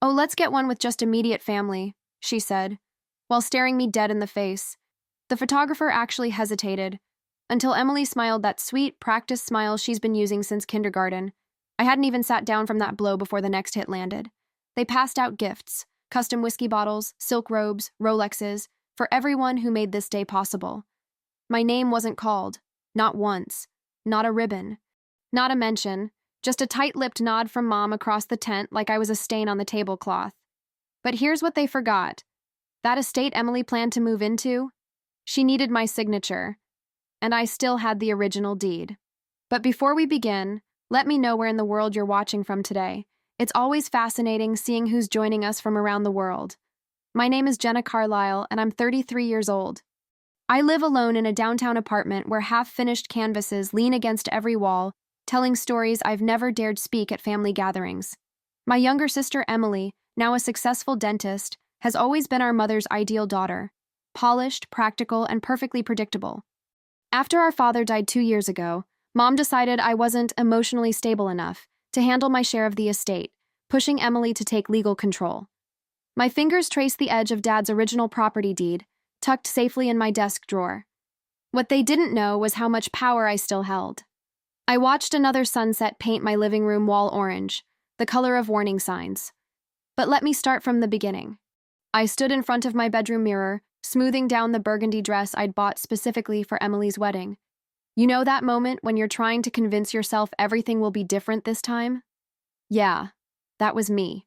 Oh, let's get one with just immediate family, she said, while staring me dead in the face. The photographer actually hesitated, until Emily smiled that sweet, practiced smile she's been using since kindergarten. I hadn't even sat down from that blow before the next hit landed. They passed out gifts, custom whiskey bottles, silk robes, Rolexes, for everyone who made this day possible. My name wasn't called, not once, not a ribbon, not a mention, just a tight-lipped nod from Mom across the tent like I was a stain on the tablecloth. But here's what they forgot. That estate Emily planned to move into? She needed my signature, and I still had the original deed. But before we begin, let me know where in the world you're watching from today. It's always fascinating seeing who's joining us from around the world. My name is Jenna Carlisle, and I'm 33 years old. I live alone in a downtown apartment where half-finished canvases lean against every wall, telling stories I've never dared speak at family gatherings. My younger sister, Emily, now a successful dentist, has always been our mother's ideal daughter, polished, practical, and perfectly predictable. After our father died 2 years ago, Mom decided I wasn't emotionally stable enough to handle my share of the estate, pushing Emily to take legal control. My fingers traced the edge of Dad's original property deed, tucked safely in my desk drawer. What they didn't know was how much power I still held. I watched another sunset paint my living room wall orange, the color of warning signs. But let me start from the beginning. I stood in front of my bedroom mirror, smoothing down the burgundy dress I'd bought specifically for Emily's wedding. You know that moment when you're trying to convince yourself everything will be different this time? Yeah, that was me.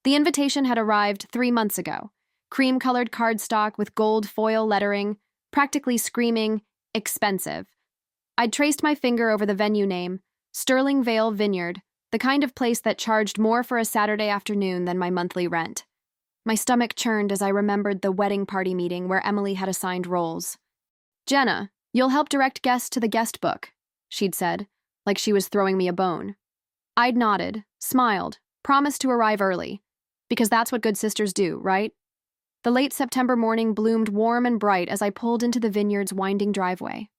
The invitation had arrived 3 months ago. Cream-colored cardstock with gold foil lettering, practically screaming, expensive. I'd traced my finger over the venue name, Sterling Vale Vineyard, the kind of place that charged more for a Saturday afternoon than my monthly rent. My stomach churned as I remembered the wedding party meeting where Emily had assigned roles. Jenna, you'll help direct guests to the guest book, she'd said, like she was throwing me a bone. I'd nodded, smiled, promised to arrive early, because that's what good sisters do, right? The late September morning bloomed warm and bright as I pulled into the vineyard's winding driveway.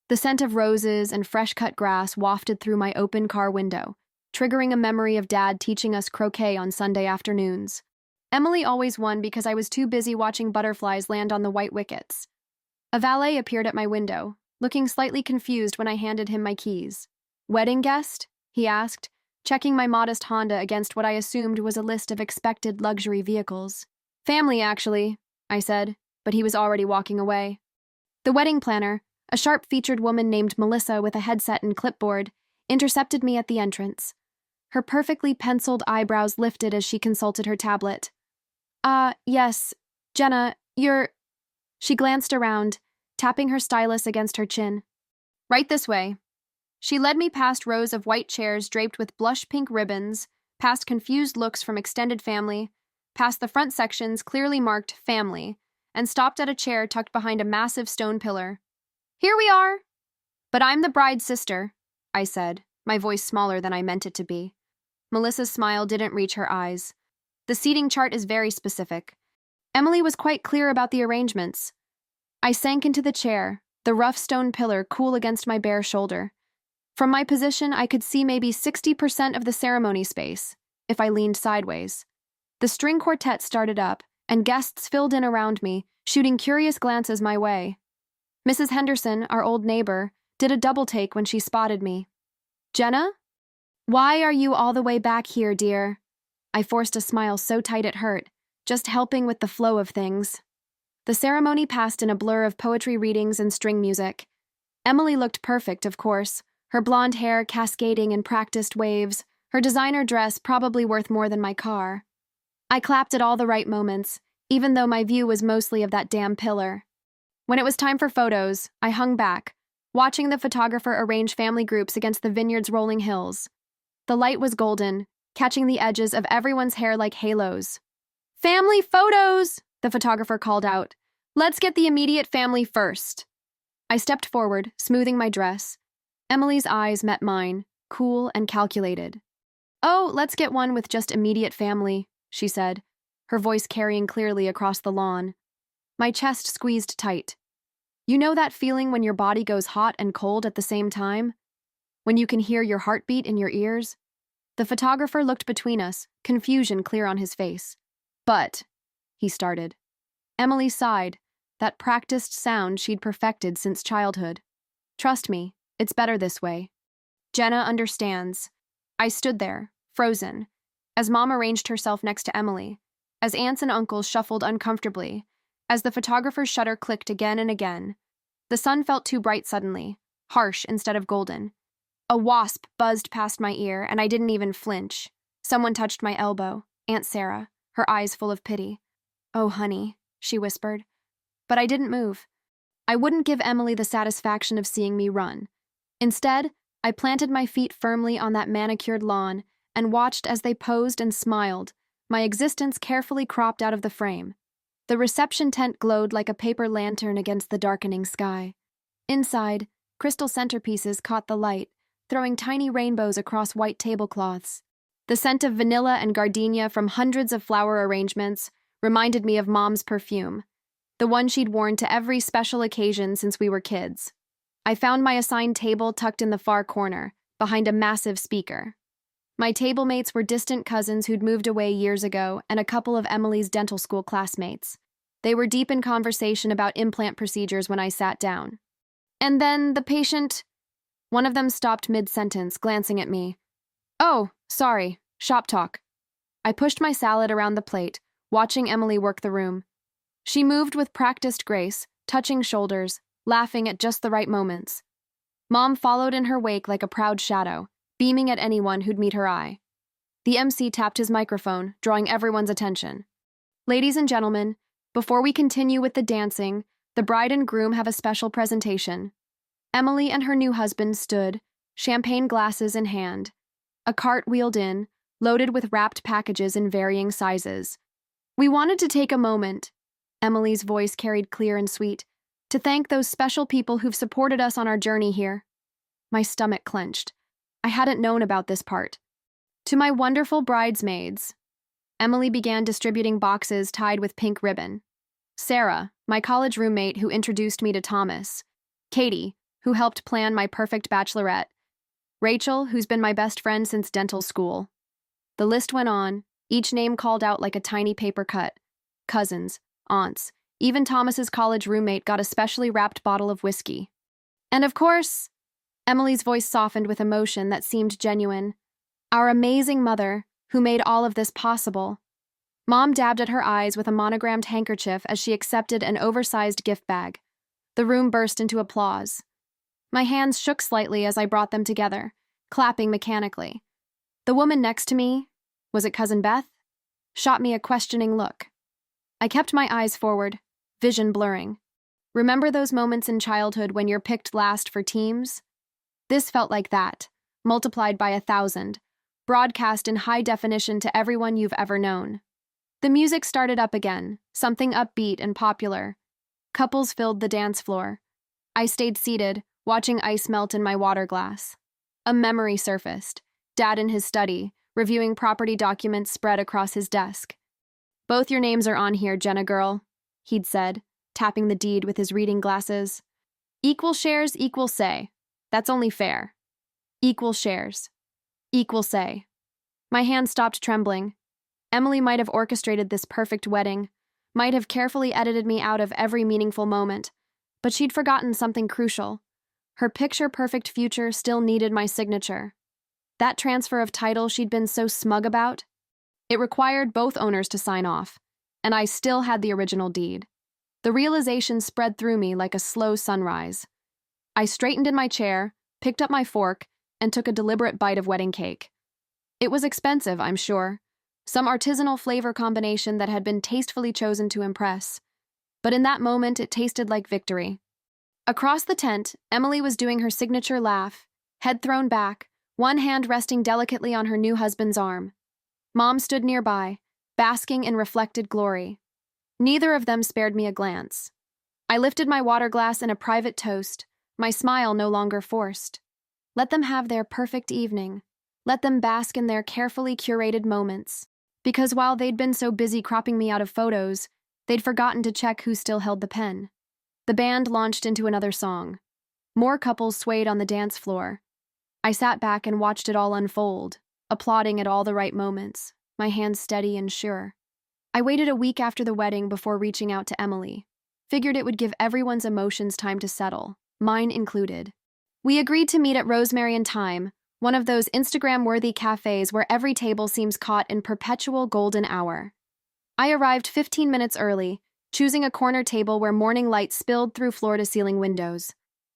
The scent of roses and fresh-cut grass wafted through my open car window, triggering a memory of Dad teaching us croquet on Sunday afternoons. Emily always won because I was too busy watching butterflies land on the white wickets. A valet appeared at my window, looking slightly confused when I handed him my keys. Wedding guest? He asked, checking my modest Honda against what I assumed was a list of expected luxury vehicles. Family, actually, I said, but he was already walking away. The wedding planner, a sharp-featured woman named Melissa with a headset and clipboard, intercepted me at the entrance. Her perfectly penciled eyebrows lifted as she consulted her tablet. Yes, Jenna, you're... She glanced around, tapping her stylus against her chin. Right this way. She led me past rows of white chairs draped with blush-pink ribbons, past confused looks from extended family, past the front sections clearly marked family, and stopped at a chair tucked behind a massive stone pillar. Here we are! But I'm the bride's sister, I said, my voice smaller than I meant it to be. Melissa's smile didn't reach her eyes. The seating chart is very specific. Emily was quite clear about the arrangements. I sank into the chair, the rough stone pillar cool against my bare shoulder. From my position, I could see maybe 60% of the ceremony space, if I leaned sideways. The string quartet started up, and guests filled in around me, shooting curious glances my way. Mrs. Henderson, our old neighbor, did a double take when she spotted me. Jenna? Why are you all the way back here, dear? I forced a smile so tight it hurt, just helping with the flow of things. The ceremony passed in a blur of poetry readings and string music. Emily looked perfect, of course, her blonde hair cascading in practiced waves, her designer dress probably worth more than my car. I clapped at all the right moments, even though my view was mostly of that damn pillar. When it was time for photos, I hung back, watching the photographer arrange family groups against the vineyard's rolling hills. The light was golden, catching the edges of everyone's hair like halos. Family photos! The photographer called out. Let's get the immediate family first. I stepped forward, smoothing my dress. Emily's eyes met mine, cool and calculated. Oh, let's get one with just immediate family, she said, her voice carrying clearly across the lawn. My chest squeezed tight. You know that feeling when your body goes hot and cold at the same time? When you can hear your heartbeat in your ears? The photographer looked between us, confusion clear on his face. But, he started. Emily sighed, that practiced sound she'd perfected since childhood. Trust me, it's better this way. Jenna understands. I stood there, frozen, as Mom arranged herself next to Emily, as aunts and uncles shuffled uncomfortably, as the photographer's shutter clicked again and again. The sun felt too bright suddenly, harsh instead of golden. A wasp buzzed past my ear, and I didn't even flinch. Someone touched my elbow, Aunt Sarah, her eyes full of pity. "Oh, honey," she whispered. But I didn't move. I wouldn't give Emily the satisfaction of seeing me run. Instead, I planted my feet firmly on that manicured lawn and watched as they posed and smiled, my existence carefully cropped out of the frame. The reception tent glowed like a paper lantern against the darkening sky. Inside, crystal centerpieces caught the light, throwing tiny rainbows across white tablecloths. The scent of vanilla and gardenia from hundreds of flower arrangements reminded me of Mom's perfume, the one she'd worn to every special occasion since we were kids. I found my assigned table tucked in the far corner, behind a massive speaker. My table mates were distant cousins who'd moved away years ago and a couple of Emily's dental school classmates. They were deep in conversation about implant procedures when I sat down. And then the patient... One of them stopped mid-sentence, glancing at me. "Oh, sorry, shop talk." I pushed my salad around the plate, watching Emily work the room. She moved with practiced grace, touching shoulders, laughing at just the right moments. Mom followed in her wake like a proud shadow, beaming at anyone who'd meet her eye. The MC tapped his microphone, drawing everyone's attention. "Ladies and gentlemen, before we continue with the dancing, the bride and groom have a special presentation." Emily and her new husband stood, champagne glasses in hand. A cart wheeled in, loaded with wrapped packages in varying sizes. "We wanted to take a moment," Emily's voice carried clear and sweet, "to thank those special people who've supported us on our journey here." My stomach clenched. I hadn't known about this part. "To my wonderful bridesmaids." Emily began distributing boxes tied with pink ribbon. Sarah, my college roommate who introduced me to Thomas. Katie, who helped plan my perfect bachelorette. Rachel, who's been my best friend since dental school. The list went on, each name called out like a tiny paper cut. Cousins, aunts, even Thomas's college roommate got a specially wrapped bottle of whiskey. And of course, Emily's voice softened with emotion that seemed genuine. Our amazing mother, who made all of this possible. Mom dabbed at her eyes with a monogrammed handkerchief as she accepted an oversized gift bag. The room burst into applause. My hands shook slightly as I brought them together, clapping mechanically. The woman next to me, was it Cousin Beth? Shot me a questioning look. I kept my eyes forward, vision blurring. Remember those moments in childhood when you're picked last for teams? This felt like that, multiplied by 1,000, broadcast in high definition to everyone you've ever known. The music started up again, something upbeat and popular. Couples filled the dance floor. I stayed seated, watching ice melt in my water glass. A memory surfaced. Dad in his study, reviewing property documents spread across his desk. "Both your names are on here, Jenna girl," he'd said, tapping the deed with his reading glasses. "Equal shares, equal say. That's only fair. Equal shares. Equal say." My hand stopped trembling. Emily might have orchestrated this perfect wedding, might have carefully edited me out of every meaningful moment, but she'd forgotten something crucial. Her picture-perfect future still needed my signature. That transfer of title she'd been so smug about, it required both owners to sign off, and I still had the original deed. The realization spread through me like a slow sunrise. I straightened in my chair, picked up my fork, and took a deliberate bite of wedding cake. It was expensive, I'm sure, some artisanal flavor combination that had been tastefully chosen to impress. But in that moment, it tasted like victory. Across the tent, Emily was doing her signature laugh, head thrown back, one hand resting delicately on her new husband's arm. Mom stood nearby, basking in reflected glory. Neither of them spared me a glance. I lifted my water glass in a private toast, my smile no longer forced. Let them have their perfect evening. Let them bask in their carefully curated moments. Because while they'd been so busy cropping me out of photos, they'd forgotten to check who still held the pen. The band launched into another song. More couples swayed on the dance floor. I sat back and watched it all unfold, applauding at all the right moments, my hands steady and sure. I waited a week after the wedding before reaching out to Emily. Figured it would give everyone's emotions time to settle, mine included. We agreed to meet at Rosemary and Thyme, one of those Instagram-worthy cafes where every table seems caught in perpetual golden hour. I arrived 15 minutes early, choosing a corner table where morning light spilled through floor-to-ceiling windows.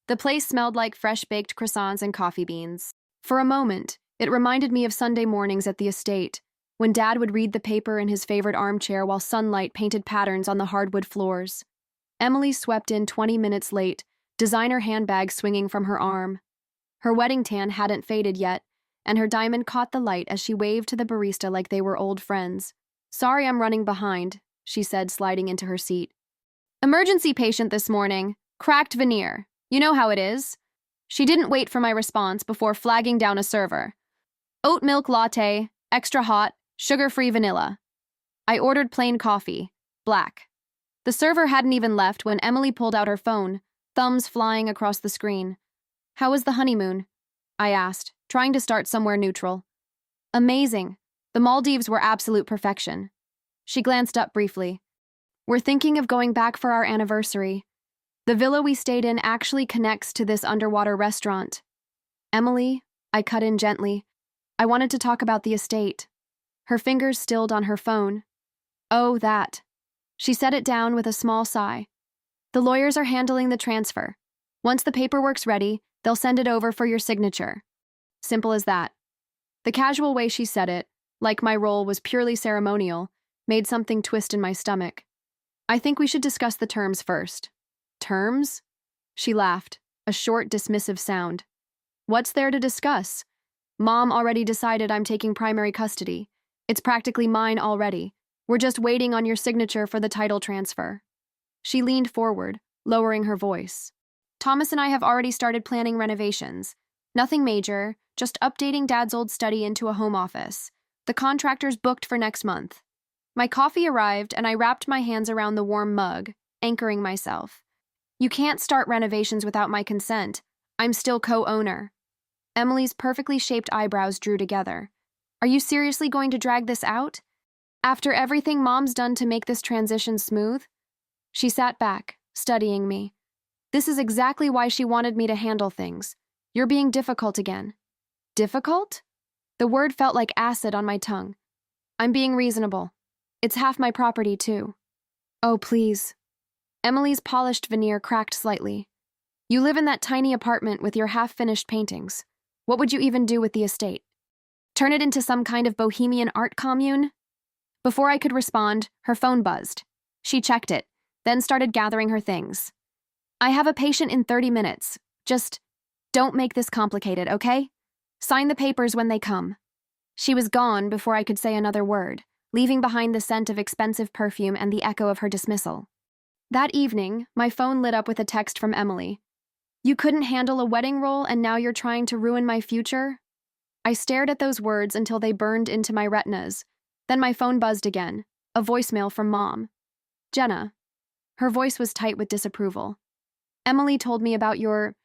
The place smelled like fresh-baked croissants and coffee beans. For a moment, it reminded me of Sunday mornings at the estate, when Dad would read the paper in his favorite armchair while sunlight painted patterns on the hardwood floors. Emily swept in 20 minutes late, designer handbag swinging from her arm. Her wedding tan hadn't faded yet, and her diamond caught the light as she waved to the barista like they were old friends. "Sorry I'm running behind," she said, sliding into her seat. "Emergency patient this morning. Cracked veneer. You know how it is." She didn't wait for my response before flagging down a server. "Oat milk latte, extra hot, sugar-free vanilla." I ordered plain coffee, black. The server hadn't even left when Emily pulled out her phone, thumbs flying across the screen. "How was the honeymoon?" I asked, trying to start somewhere neutral. "Amazing. The Maldives were absolute perfection." She glanced up briefly. "We're thinking of going back for our anniversary. The villa we stayed in actually connects to this underwater restaurant." "Emily," I cut in gently, "I wanted to talk about the estate." Her fingers stilled on her phone. "Oh, that." She set it down with a small sigh. "The lawyers are handling the transfer. Once the paperwork's ready, they'll send it over for your signature." Simple as that. The casual way she said it, like my role was purely ceremonial, made something twist in my stomach. "I think we should discuss the terms first." "Terms?" She laughed, a short, dismissive sound. "What's there to discuss? Mom already decided I'm taking primary custody. It's practically mine already. We're just waiting on your signature for the title transfer." She leaned forward, lowering her voice. "Thomas and I have already started planning renovations. Nothing major, just updating Dad's old study into a home office. The contractor's booked for next month." My coffee arrived and I wrapped my hands around the warm mug, anchoring myself. "You can't start renovations without my consent. I'm still co-owner." Emily's perfectly shaped eyebrows drew together. "Are you seriously going to drag this out? After everything Mom's done to make this transition smooth?" She sat back, studying me. "This is exactly why she wanted me to handle things. You're being difficult again." "Difficult?" The word felt like acid on my tongue. "I'm being reasonable. It's half my property, too." "Oh, please." Emily's polished veneer cracked slightly. "You live in that tiny apartment with your half-finished paintings. What would you even do with the estate? Turn it into some kind of bohemian art commune?" Before I could respond, her phone buzzed. She checked it, then started gathering her things. "I have a patient in 30 minutes. Just don't make this complicated, okay? Sign the papers when they come." She was gone before I could say another word, leaving behind the scent of expensive perfume and the echo of her dismissal. That evening, my phone lit up with a text from Emily. "You couldn't handle a wedding roll and now you're trying to ruin my future?" I stared at those words until they burned into my retinas. Then my phone buzzed again, a voicemail from Mom. "Jenna." Her voice was tight with disapproval. "Emily told me about your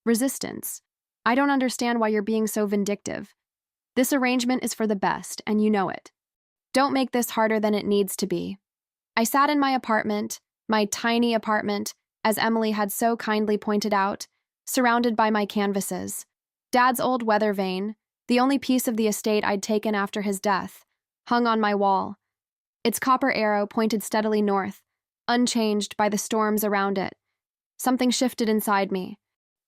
resistance. I don't understand why you're being so vindictive. This arrangement is for the best, and you know it. Don't make this harder than it needs to be." I sat in my apartment, my tiny apartment, as Emily had so kindly pointed out, surrounded by my canvases. Dad's old weather vane, the only piece of the estate I'd taken after his death, hung on my wall. Its copper arrow pointed steadily north, unchanged by the storms around it. Something shifted inside me.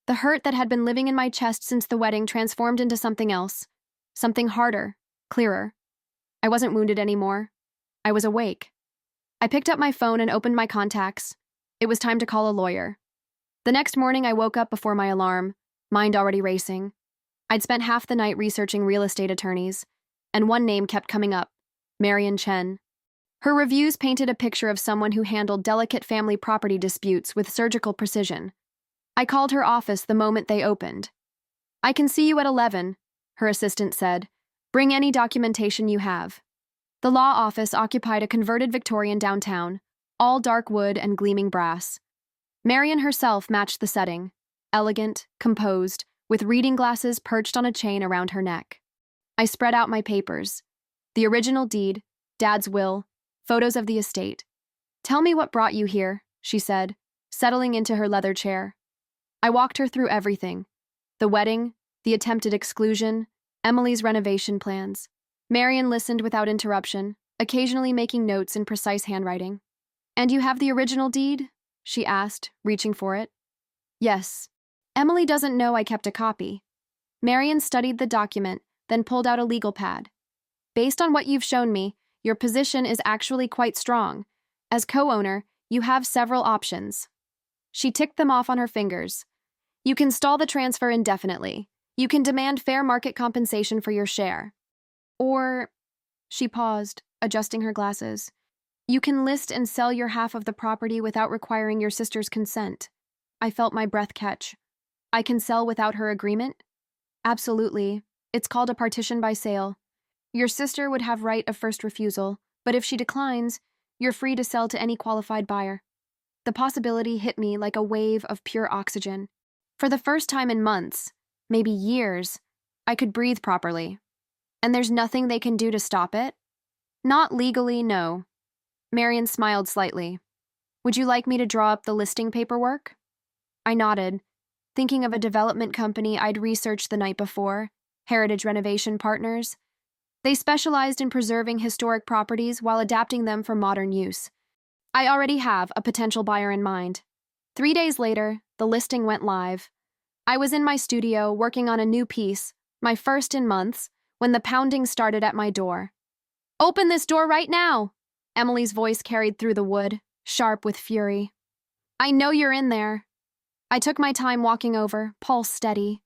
The hurt that had been living in my chest since the wedding transformed into something else. Something harder, clearer. I wasn't wounded anymore. I was awake. I picked up my phone and opened my contacts. It was time to call a lawyer. The next morning I woke up before my alarm, mind already racing. I'd spent half the night researching real estate attorneys, and one name kept coming up, Marion Chen. Her reviews painted a picture of someone who handled delicate family property disputes with surgical precision. I called her office the moment they opened. "I can see you at 11, her assistant said. "Bring any documentation you have." The law office occupied a converted Victorian downtown, all dark wood and gleaming brass. Marion herself matched the setting, elegant, composed, with reading glasses perched on a chain around her neck. I spread out my papers. The original deed, Dad's will, photos of the estate. Tell me what brought you here, she said, settling into her leather chair. I walked her through everything. The wedding, the attempted exclusion, Emily's renovation plans. Marian listened without interruption, occasionally making notes in precise handwriting. And you have the original deed? She asked, reaching for it. Yes. Emily doesn't know I kept a copy. Marian studied the document, then pulled out a legal pad. Based on what you've shown me, your position is actually quite strong. As co-owner, you have several options. She ticked them off on her fingers. You can stall the transfer indefinitely. You can demand fair market compensation for your share. Or, she paused, adjusting her glasses. You can list and sell your half of the property without requiring your sister's consent. I felt my breath catch. I can sell without her agreement? Absolutely. It's called a partition by sale. Your sister would have right of first refusal, but if she declines, you're free to sell to any qualified buyer. The possibility hit me like a wave of pure oxygen. For the first time in months, maybe years, I could breathe properly. And there's nothing they can do to stop it? Not legally, no. Marian smiled slightly. Would you like me to draw up the listing paperwork? I nodded, thinking of a development company I'd researched the night before, Heritage Renovation Partners. They specialized in preserving historic properties while adapting them for modern use. I already have a potential buyer in mind. 3 days later, the listing went live. I was in my studio working on a new piece, my first in months, when the pounding started at my door. Open this door right now! Emily's voice carried through the wood, sharp with fury. I know you're in there. I took my time walking over, pulse steady.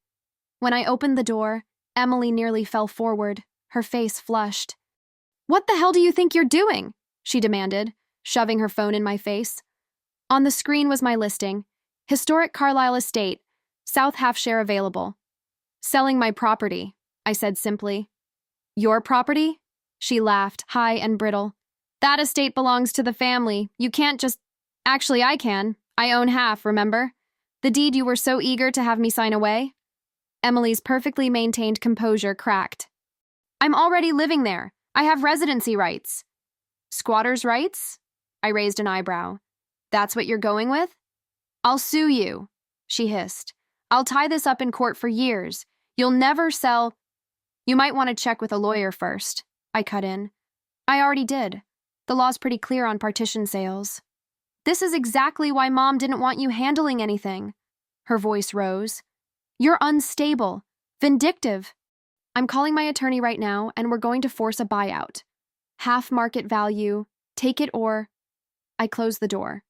When I opened the door, Emily nearly fell forward, her face flushed. What the hell do you think you're doing? She demanded, shoving her phone in my face. On the screen was my listing. Historic Carlisle Estate, South half share available. Selling my property, I said simply. Your property? She laughed, high and brittle. That estate belongs to the family. You can't just... Actually, I can. I own half, remember? The deed you were so eager to have me sign away? Emily's perfectly maintained composure cracked. I'm already living there. I have residency rights. Squatters' rights? I raised an eyebrow. That's what you're going with? I'll sue you, she hissed. I'll tie this up in court for years. You'll never sell... You might want to check with a lawyer first, I cut in. I already did. The law's pretty clear on partition sales. This is exactly why Mom didn't want you handling anything. Her voice rose. You're unstable, vindictive. I'm calling my attorney right now, and we're going to force a buyout. Half market value, take it or... I closed the door.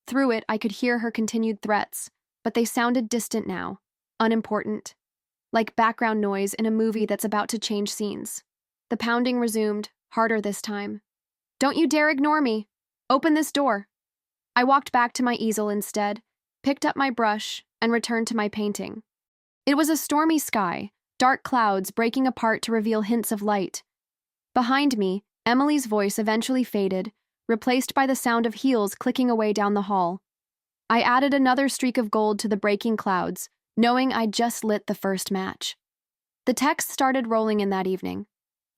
Through it, I could hear her continued threats, but they sounded distant now, unimportant, like background noise in a movie that's about to change scenes. The pounding resumed, harder this time. Don't you dare ignore me. Open this door. I walked back to my easel instead, picked up my brush, and returned to my painting. It was a stormy sky, dark clouds breaking apart to reveal hints of light. Behind me, Emily's voice eventually faded, replaced by the sound of heels clicking away down the hall. I added another streak of gold to the breaking clouds, knowing I'd just lit the first match. The texts started rolling in that evening.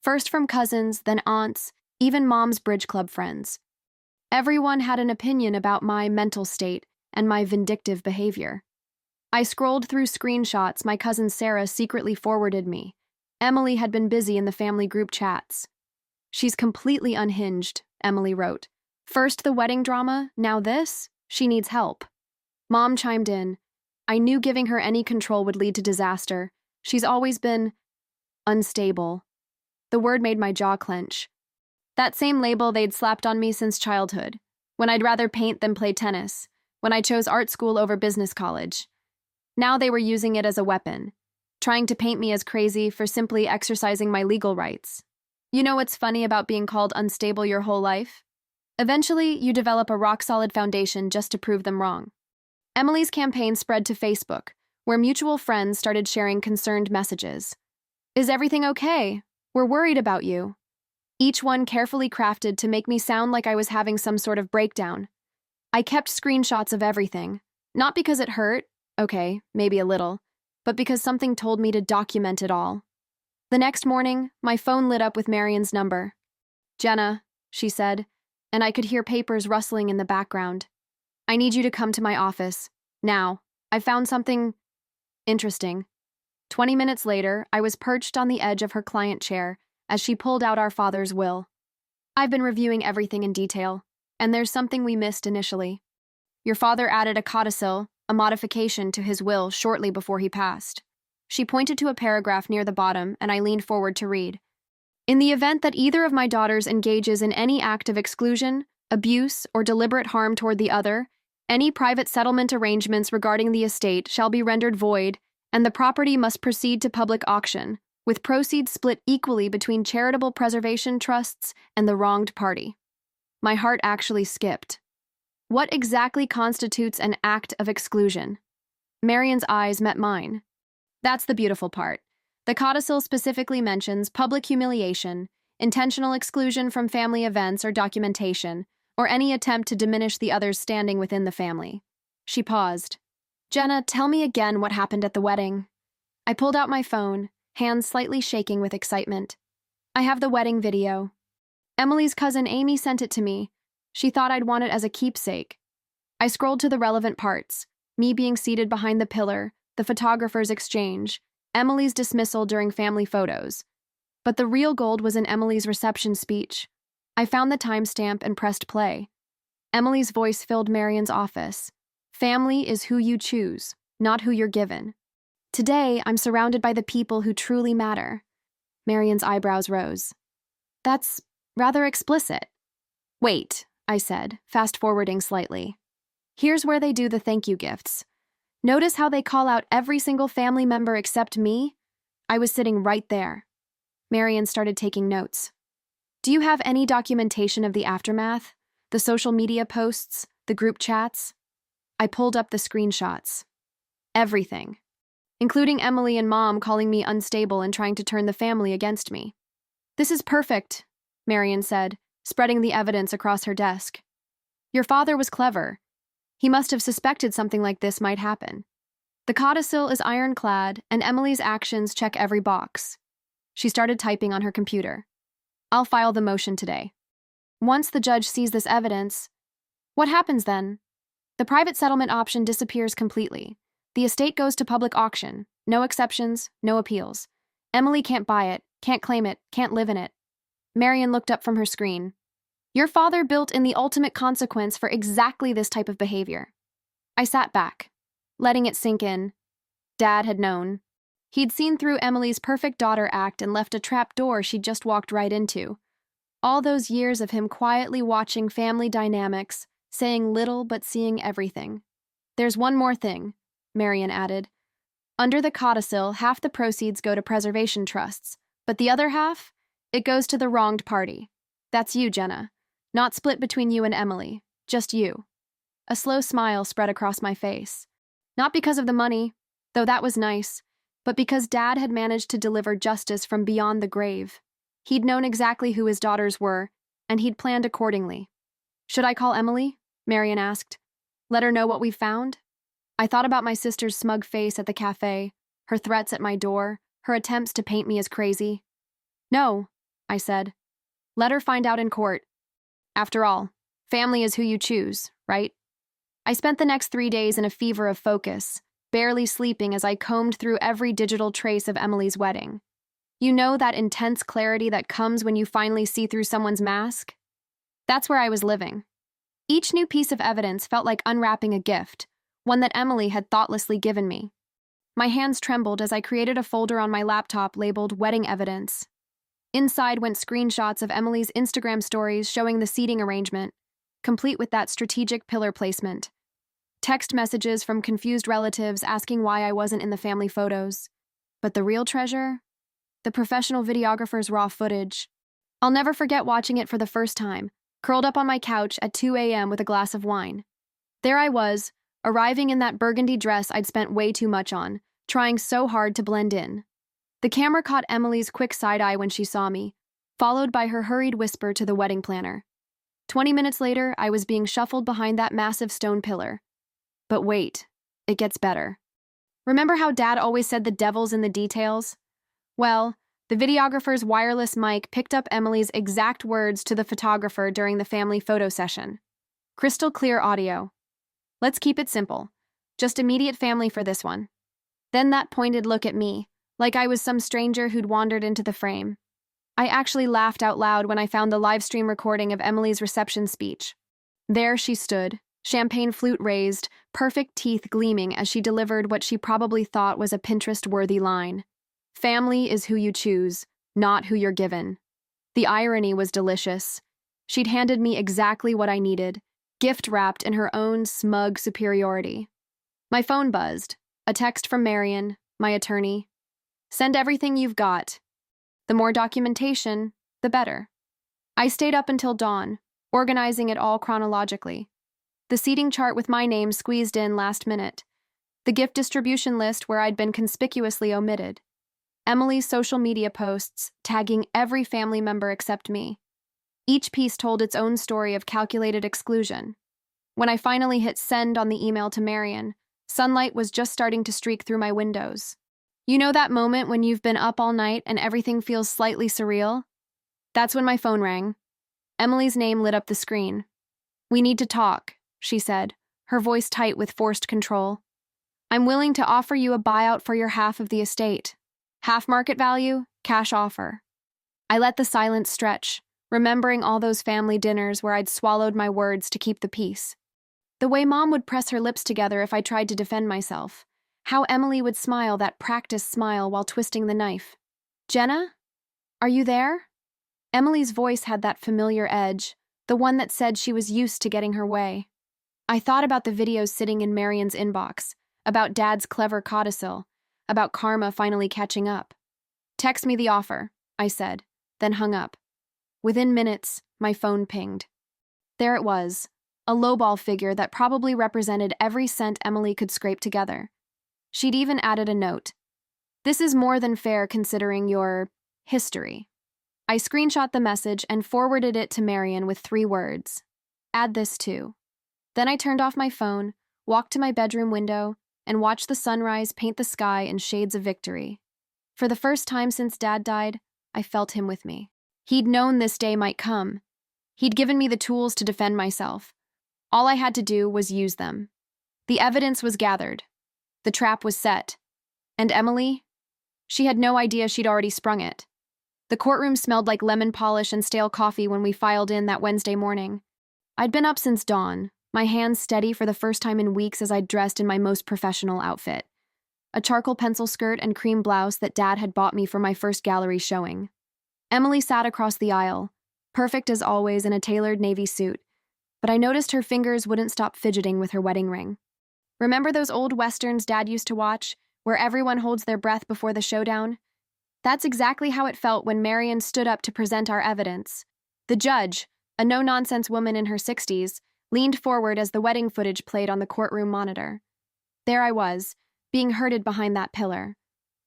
First from cousins, then aunts, even Mom's bridge club friends. Everyone had an opinion about my mental state and my vindictive behavior. I scrolled through screenshots my cousin Sarah secretly forwarded me. Emily had been busy in the family group chats. She's completely unhinged, Emily wrote. First the wedding drama, now this? She needs help. Mom chimed in. I knew giving her any control would lead to disaster. She's always been... unstable. The word made my jaw clench. That same label they'd slapped on me since childhood, when I'd rather paint than play tennis, when I chose art school over business college. Now they were using it as a weapon, trying to paint me as crazy for simply exercising my legal rights. You know what's funny about being called unstable your whole life? Eventually, you develop a rock-solid foundation just to prove them wrong. Emily's campaign spread to Facebook, where mutual friends started sharing concerned messages. Is everything okay? We're worried about you. Each one carefully crafted to make me sound like I was having some sort of breakdown. I kept screenshots of everything, not because it hurt, okay, maybe a little, but because something told me to document it all. The next morning, my phone lit up with Marion's number. "Jenna," she said, and I could hear papers rustling in the background. "I need you to come to my office. Now. I found something interesting." 20 minutes later, I was perched on the edge of her client chair as she pulled out our father's will. "I've been reviewing everything in detail, and there's something we missed initially. Your father added a codicil, a modification to his will shortly before he passed." She pointed to a paragraph near the bottom, and I leaned forward to read. "In the event that either of my daughters engages in any act of exclusion, abuse, or deliberate harm toward the other, any private settlement arrangements regarding the estate shall be rendered void, and the property must proceed to public auction, with proceeds split equally between charitable preservation trusts and the wronged party." My heart actually skipped. What exactly constitutes an act of exclusion? Marion's eyes met mine. That's the beautiful part. The codicil specifically mentions public humiliation, intentional exclusion from family events or documentation, or any attempt to diminish the other's standing within the family. She paused. "Jenna, tell me again what happened at the wedding." I pulled out my phone, hands slightly shaking with excitement. "I have the wedding video. Emily's cousin Amy sent it to me. She thought I'd want it as a keepsake." I scrolled to the relevant parts: me being seated behind the pillar, the photographer's exchange, Emily's dismissal during family photos. But the real gold was in Emily's reception speech. I found the timestamp and pressed play. Emily's voice filled Marion's office. "Family is who you choose, not who you're given. Today, I'm surrounded by the people who truly matter." Marion's eyebrows rose. "That's rather explicit." "Wait," I said, fast-forwarding slightly. "Here's where they do the thank you gifts. Notice how they call out every single family member except me? I was sitting right there." Marion started taking notes. "Do you have any documentation of the aftermath? The social media posts? The group chats?" I pulled up the screenshots. "Everything. Including Emily and Mom calling me unstable and trying to turn the family against me." "This is perfect," Marion said, spreading the evidence across her desk. "Your father was clever. He must have suspected something like this might happen. The codicil is ironclad, and Emily's actions check every box." She started typing on her computer. "I'll file the motion today. Once the judge sees this evidence, what happens then? The private settlement option disappears completely. The estate goes to public auction. No exceptions, no appeals. Emily can't buy it, can't claim it, can't live in it." Marion looked up from her screen. "Your father built in the ultimate consequence for exactly this type of behavior." I sat back, letting it sink in. Dad had known. He'd seen through Emily's perfect daughter act and left a trap door she'd just walked right into. All those years of him quietly watching family dynamics, saying little but seeing everything. "There's one more thing," Marion added. "Under the codicil, half the proceeds go to preservation trusts, but the other half, it goes to the wronged party. That's you, Jenna. Not split between you and Emily, just you." A slow smile spread across my face. Not because of the money, though that was nice, but because Dad had managed to deliver justice from beyond the grave. He'd known exactly who his daughters were, and he'd planned accordingly. "Should I call Emily?" Marion asked. "Let her know what we've found?" I thought about my sister's smug face at the cafe, her threats at my door, her attempts to paint me as crazy. "No," I said. "Let her find out in court. After all, family is who you choose, right?" I spent the next 3 days in a fever of focus, barely sleeping as I combed through every digital trace of Emily's wedding. You know that intense clarity that comes when you finally see through someone's mask? That's where I was living. Each new piece of evidence felt like unwrapping a gift, one that Emily had thoughtlessly given me. My hands trembled as I created a folder on my laptop labeled Wedding Evidence. Inside went screenshots of Emily's Instagram stories showing the seating arrangement, complete with that strategic pillar placement. Text messages from confused relatives asking why I wasn't in the family photos. But the real treasure? The professional videographer's raw footage. I'll never forget watching it for the first time, curled up on my couch at 2 a.m. with a glass of wine. There I was, arriving in that burgundy dress I'd spent way too much on, trying so hard to blend in. The camera caught Emily's quick side-eye when she saw me, followed by her hurried whisper to the wedding planner. 20 minutes later, I was being shuffled behind that massive stone pillar. But wait, it gets better. Remember how Dad always said the devil's in the details? Well, The videographer's wireless mic picked up Emily's exact words to the photographer during the family photo session. Crystal clear audio. Let's keep it simple. Just immediate family for this one. Then that pointed look at me, like I was some stranger who'd wandered into the frame. I actually laughed out loud when I found the live stream recording of Emily's reception speech. There she stood, champagne flute raised, perfect teeth gleaming as she delivered what she probably thought was a Pinterest-worthy line. Family is who you choose, not who you're given. The irony was delicious. She'd handed me exactly what I needed, gift-wrapped in her own smug superiority. My phone buzzed. A text from Marion, my attorney. Send everything you've got. The more documentation, the better. I stayed up until dawn, organizing it all chronologically. The seating chart with my name squeezed in last minute. The gift distribution list where I'd been conspicuously omitted. Emily's social media posts, tagging every family member except me. Each piece told its own story of calculated exclusion. When I finally hit send on the email to Marion, sunlight was just starting to streak through my windows. You know that moment when you've been up all night and everything feels slightly surreal? That's when my phone rang. Emily's name lit up the screen. "We need to talk," she said, her voice tight with forced control. "I'm willing to offer you a buyout for your half of the estate. Half market value, cash offer." I let the silence stretch, remembering all those family dinners where I'd swallowed my words to keep the peace. The way Mom would press her lips together if I tried to defend myself. How Emily would smile that practiced smile while twisting the knife. "Jenna? Are you there?" Emily's voice had that familiar edge, the one that said she was used to getting her way. I thought about the videos sitting in Marion's inbox, about Dad's clever codicil, about karma finally catching up. "Text me the offer," I said, then hung up. Within minutes, my phone pinged. There it was, a lowball figure that probably represented every cent Emily could scrape together. She'd even added a note. "This is more than fair considering your history." I screenshot the message and forwarded it to Marion with 3 words. "Add this too." Then I turned off my phone, walked to my bedroom window, and watched the sunrise paint the sky in shades of victory. For the first time since Dad died, I felt him with me. He'd known this day might come. He'd given me the tools to defend myself. All I had to do was use them. The evidence was gathered. The trap was set. And Emily? She had no idea she'd already sprung it. The courtroom smelled like lemon polish and stale coffee when we filed in that Wednesday morning. I'd been up since dawn, my hands steady for the first time in weeks as I'd dressed in my most professional outfit. A charcoal pencil skirt and cream blouse that Dad had bought me for my first gallery showing. Emily sat across the aisle, perfect as always in a tailored navy suit, but I noticed her fingers wouldn't stop fidgeting with her wedding ring. Remember those old westerns Dad used to watch, where everyone holds their breath before the showdown? That's exactly how it felt when Marion stood up to present our evidence. The judge, a no-nonsense woman in her 60s, leaned forward as the wedding footage played on the courtroom monitor. There I was, being herded behind that pillar.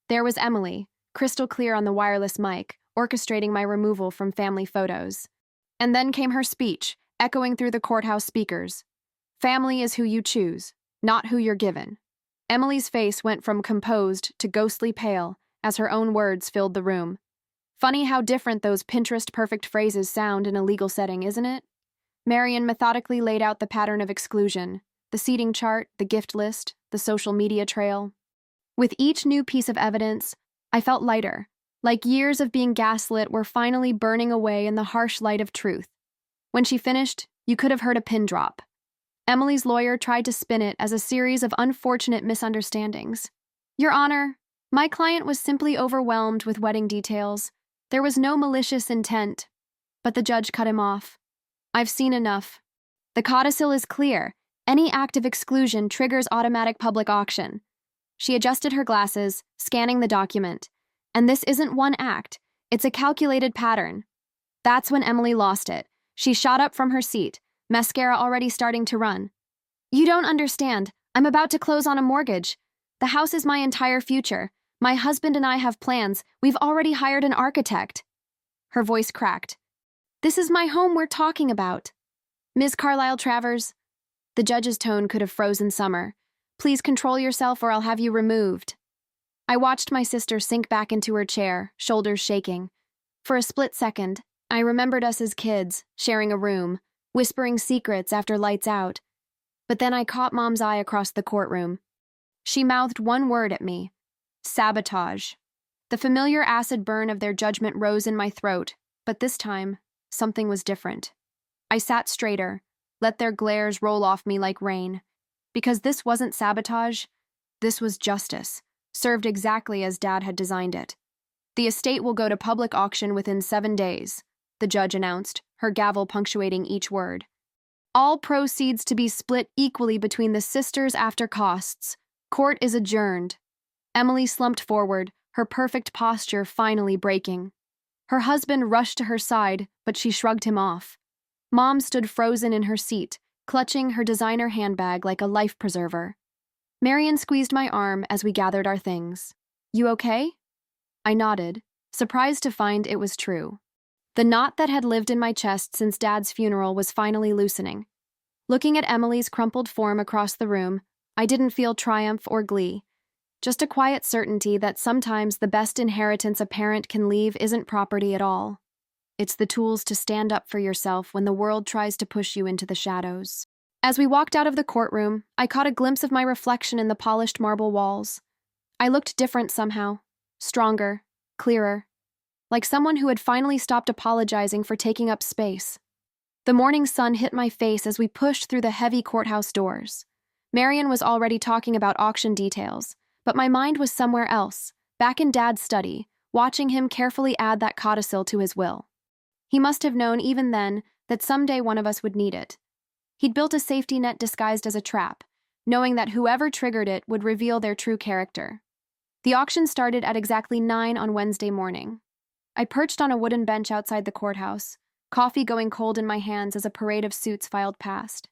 There was Emily, crystal clear on the wireless mic, orchestrating my removal from family photos. And then came her speech, echoing through the courthouse speakers. "Family is who you choose, not who you're given." Emily's face went from composed to ghostly pale as her own words filled the room. Funny how different those Pinterest-perfect phrases sound in a legal setting, isn't it? Marion methodically laid out the pattern of exclusion, the seating chart, the gift list, the social media trail. With each new piece of evidence, I felt lighter, like years of being gaslit were finally burning away in the harsh light of truth. When she finished, you could have heard a pin drop. Emily's lawyer tried to spin it as a series of unfortunate misunderstandings. "Your Honor, my client was simply overwhelmed with wedding details. There was no malicious intent." But the judge cut him off. "I've seen enough. The codicil is clear. Any act of exclusion triggers automatic public auction." She adjusted her glasses, scanning the document. And this isn't one act. It's a calculated pattern. That's when Emily lost it. She shot up from her seat, mascara already starting to run. "You don't understand. I'm about to close on a mortgage. The house is my entire future. My husband and I have plans. We've already hired an architect." Her voice cracked. "This is my home we're talking about." "Ms. Carlisle Travers." The judge's tone could have frozen summer. "Please control yourself or I'll have you removed." I watched my sister sink back into her chair, shoulders shaking. For a split second, I remembered us as kids, sharing a room, whispering secrets after lights out. But then I caught Mom's eye across the courtroom. She mouthed one word at me: sabotage. The familiar acid burn of their judgment rose in my throat, but this time, something was different. I sat straighter, let their glares roll off me like rain. Because this wasn't sabotage, this was justice, served exactly as Dad had designed it. The estate will go to public auction within 7 days, the judge announced, her gavel punctuating each word. All proceeds to be split equally between the sisters after costs. Court is adjourned. Emily slumped forward, her perfect posture finally breaking. Her husband rushed to her side, but she shrugged him off. Mom stood frozen in her seat, clutching her designer handbag like a life preserver. Marion squeezed my arm as we gathered our things. "You okay?" I nodded, surprised to find it was true. The knot that had lived in my chest since Dad's funeral was finally loosening. Looking at Emily's crumpled form across the room, I didn't feel triumph or glee. Just a quiet certainty that sometimes the best inheritance a parent can leave isn't property at all. It's the tools to stand up for yourself when the world tries to push you into the shadows. As we walked out of the courtroom, I caught a glimpse of my reflection in the polished marble walls. I looked different somehow, stronger, clearer, like someone who had finally stopped apologizing for taking up space. The morning sun hit my face as we pushed through the heavy courthouse doors. Marion was already talking about auction details, but my mind was somewhere else, back in Dad's study, watching him carefully add that codicil to his will. He must have known even then that someday one of us would need it. He'd built a safety net disguised as a trap, knowing that whoever triggered it would reveal their true character. The auction started at exactly 9 on Wednesday morning. I perched on a wooden bench outside the courthouse, coffee going cold in my hands as a parade of suits filed past.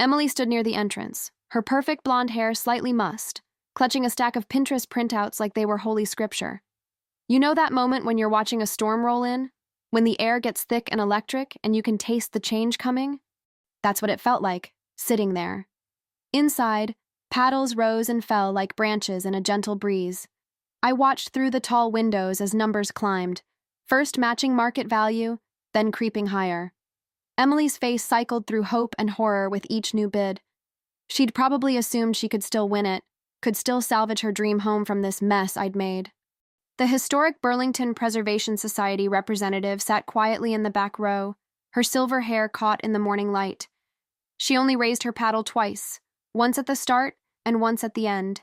Emily stood near the entrance, her perfect blonde hair slightly mussed, clutching a stack of Pinterest printouts like they were holy scripture. You know that moment when you're watching a storm roll in? When the air gets thick and electric and you can taste the change coming? That's what it felt like, sitting there. Inside, paddles rose and fell like branches in a gentle breeze. I watched through the tall windows as numbers climbed, first matching market value, then creeping higher. Emily's face cycled through hope and horror with each new bid. She'd probably assumed she could still win it, could still salvage her dream home from this mess I'd made. The historic Burlington Preservation Society representative sat quietly in the back row, her silver hair caught in the morning light. She only raised her paddle twice, once at the start and once at the end.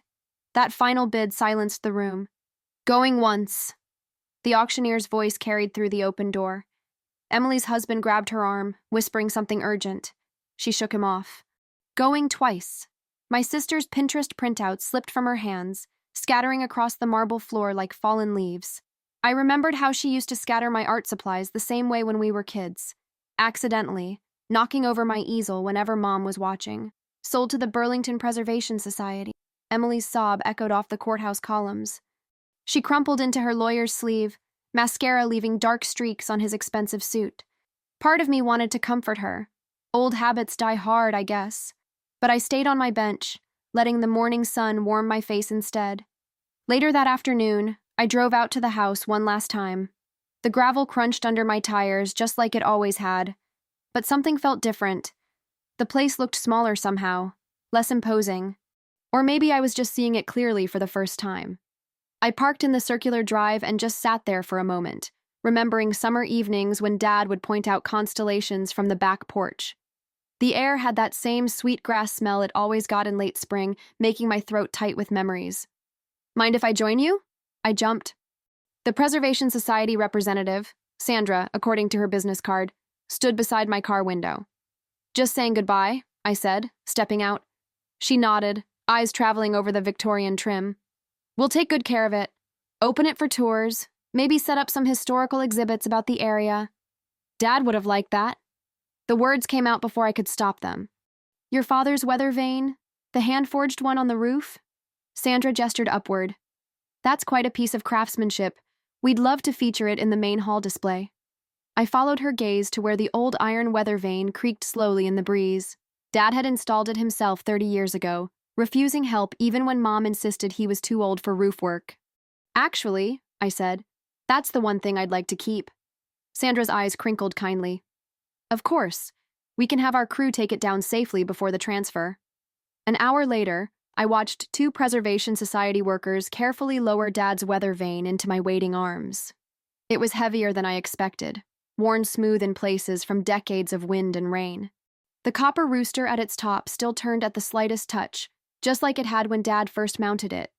That final bid silenced the room. "Going once." The auctioneer's voice carried through the open door. Emily's husband grabbed her arm, whispering something urgent. She shook him off. "Going twice." My sister's Pinterest printout slipped from her hands, scattering across the marble floor like fallen leaves. I remembered how she used to scatter my art supplies the same way when we were kids, accidentally, knocking over my easel whenever Mom was watching. "Sold to the Burlington Preservation Society." Emily's sob echoed off the courthouse columns. She crumpled into her lawyer's sleeve, mascara leaving dark streaks on his expensive suit. Part of me wanted to comfort her. Old habits die hard, I guess. But I stayed on my bench, letting the morning sun warm my face instead. Later that afternoon, I drove out to the house one last time. The gravel crunched under my tires just like it always had. But something felt different. The place looked smaller somehow, less imposing. Or maybe I was just seeing it clearly for the first time. I parked in the circular drive and just sat there for a moment, remembering summer evenings when Dad would point out constellations from the back porch. The air had that same sweet grass smell it always got in late spring, making my throat tight with memories. "Mind if I join you?" I jumped. The Preservation Society representative, Sandra, according to her business card, stood beside my car window. "Just saying goodbye," I said, stepping out. She nodded, eyes traveling over the Victorian trim. "We'll take good care of it. Open it for tours, maybe set up some historical exhibits about the area." Dad would have liked that. The words came out before I could stop them. "Your father's weather vane? The hand-forged one on the roof?" Sandra gestured upward. "That's quite a piece of craftsmanship. We'd love to feature it in the main hall display." I followed her gaze to where the old iron weather vane creaked slowly in the breeze. Dad had installed it himself 30 years ago, refusing help even when Mom insisted he was too old for roof work. Actually, I said, that's the one thing I'd like to keep. Sandra's eyes crinkled kindly. Of course. We can have our crew take it down safely before the transfer. An hour later, I watched 2 Preservation Society workers carefully lower Dad's weather vane into my waiting arms. It was heavier than I expected, worn smooth in places from decades of wind and rain. The copper rooster at its top still turned at the slightest touch, just like it had when Dad first mounted it.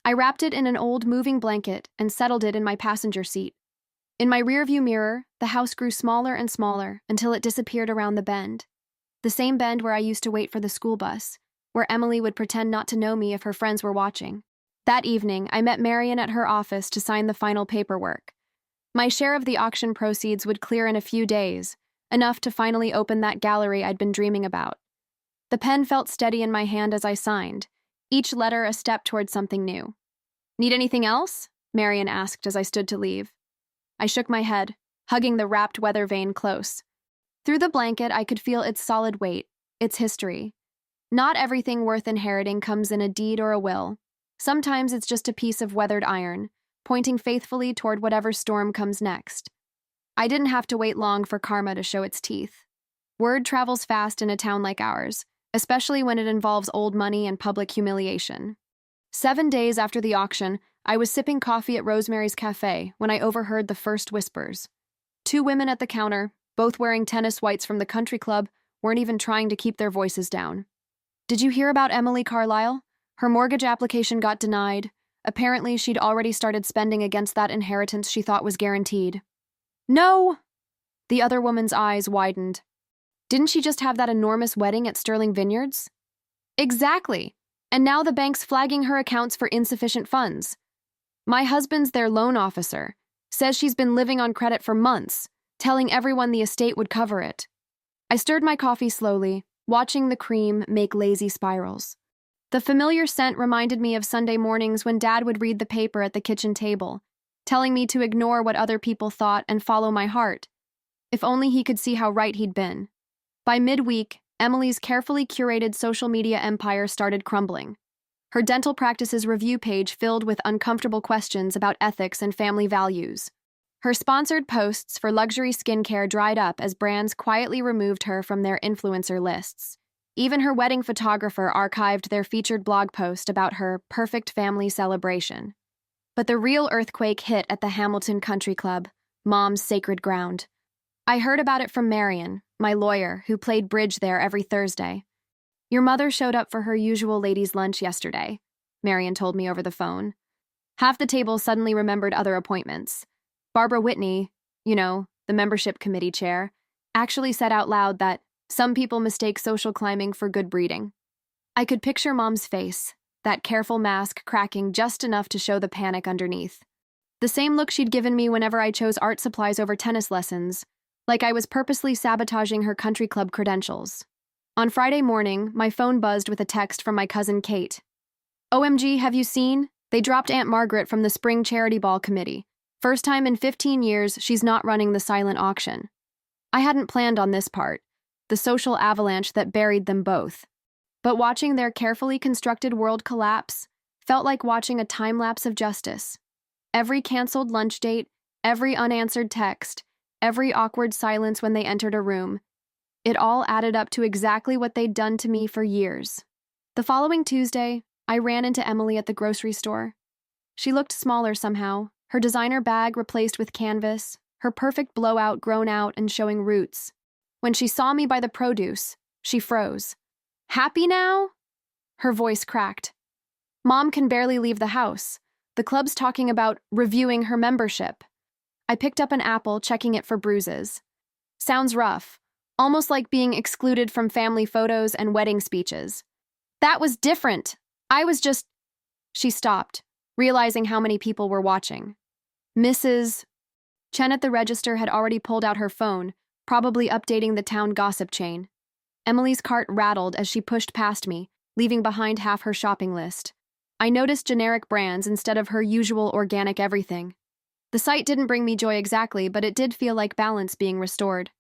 I wrapped it in an old moving blanket and settled it in my passenger seat. In my rearview mirror, the house grew smaller and smaller until it disappeared around the bend. The same bend where I used to wait for the school bus, where Emily would pretend not to know me if her friends were watching. That evening, I met Marian at her office to sign the final paperwork. My share of the auction proceeds would clear in a few days, enough to finally open that gallery I'd been dreaming about. The pen felt steady in my hand as I signed, each letter a step toward something new. Need anything else? Marian asked as I stood to leave. I shook my head, hugging the wrapped weather vane close. Through the blanket, I could feel its solid weight, its history. Not everything worth inheriting comes in a deed or a will. Sometimes it's just a piece of weathered iron, pointing faithfully toward whatever storm comes next. I didn't have to wait long for karma to show its teeth. Word travels fast in a town like ours, especially when it involves old money and public humiliation. 7 days after the auction, I was sipping coffee at Rosemary's Cafe when I overheard the first whispers. 2 women at the counter, both wearing tennis whites from the country club, weren't even trying to keep their voices down. Did you hear about Emily Carlisle? Her mortgage application got denied. Apparently, she'd already started spending against that inheritance she thought was guaranteed. No! The other woman's eyes widened. Didn't she just have that enormous wedding at Sterling Vineyards? Exactly. And now the bank's flagging her accounts for insufficient funds. My husband's their loan officer. Says she's been living on credit for months, telling everyone the estate would cover it. I stirred my coffee slowly, watching the cream make lazy spirals. The familiar scent reminded me of Sunday mornings when Dad would read the paper at the kitchen table, telling me to ignore what other people thought and follow my heart. If only he could see how right he'd been. By midweek, Emily's carefully curated social media empire started crumbling. Her dental practice's review page filled with uncomfortable questions about ethics and family values. Her sponsored posts for luxury skincare dried up as brands quietly removed her from their influencer lists. Even her wedding photographer archived their featured blog post about her perfect family celebration. But the real earthquake hit at the Hamilton Country Club, Mom's sacred ground. I heard about it from Marian, my lawyer, who played bridge there every Thursday. Your mother showed up for her usual ladies' lunch yesterday, Marian told me over the phone. Half the table suddenly remembered other appointments. Barbara Whitney, the membership committee chair, actually said out loud that some people mistake social climbing for good breeding. I could picture Mom's face, that careful mask cracking just enough to show the panic underneath. The same look she'd given me whenever I chose art supplies over tennis lessons, like I was purposely sabotaging her country club credentials. On Friday morning, my phone buzzed with a text from my cousin Kate. OMG, have you seen? They dropped Aunt Margaret from the spring charity ball committee. First time in 15 years she's not running the silent auction. I hadn't planned on this part, the social avalanche that buried them both. But watching their carefully constructed world collapse felt like watching a time-lapse of justice. Every canceled lunch date, every unanswered text, every awkward silence when they entered a room, it all added up to exactly what they'd done to me for years. The following Tuesday, I ran into Emily at the grocery store. She looked smaller somehow, her designer bag replaced with canvas, her perfect blowout grown out and showing roots. When she saw me by the produce, she froze. Happy now? Her voice cracked. Mom can barely leave the house. The club's talking about reviewing her membership. I picked up an apple, checking it for bruises. Sounds rough, almost like being excluded from family photos and wedding speeches. That was different. I was just... She stopped, realizing how many people were watching. Mrs. Chen at the register had already pulled out her phone, probably updating the town gossip chain. Emily's cart rattled as she pushed past me, leaving behind half her shopping list. I noticed generic brands instead of her usual organic everything. The sight didn't bring me joy exactly, but it did feel like balance being restored.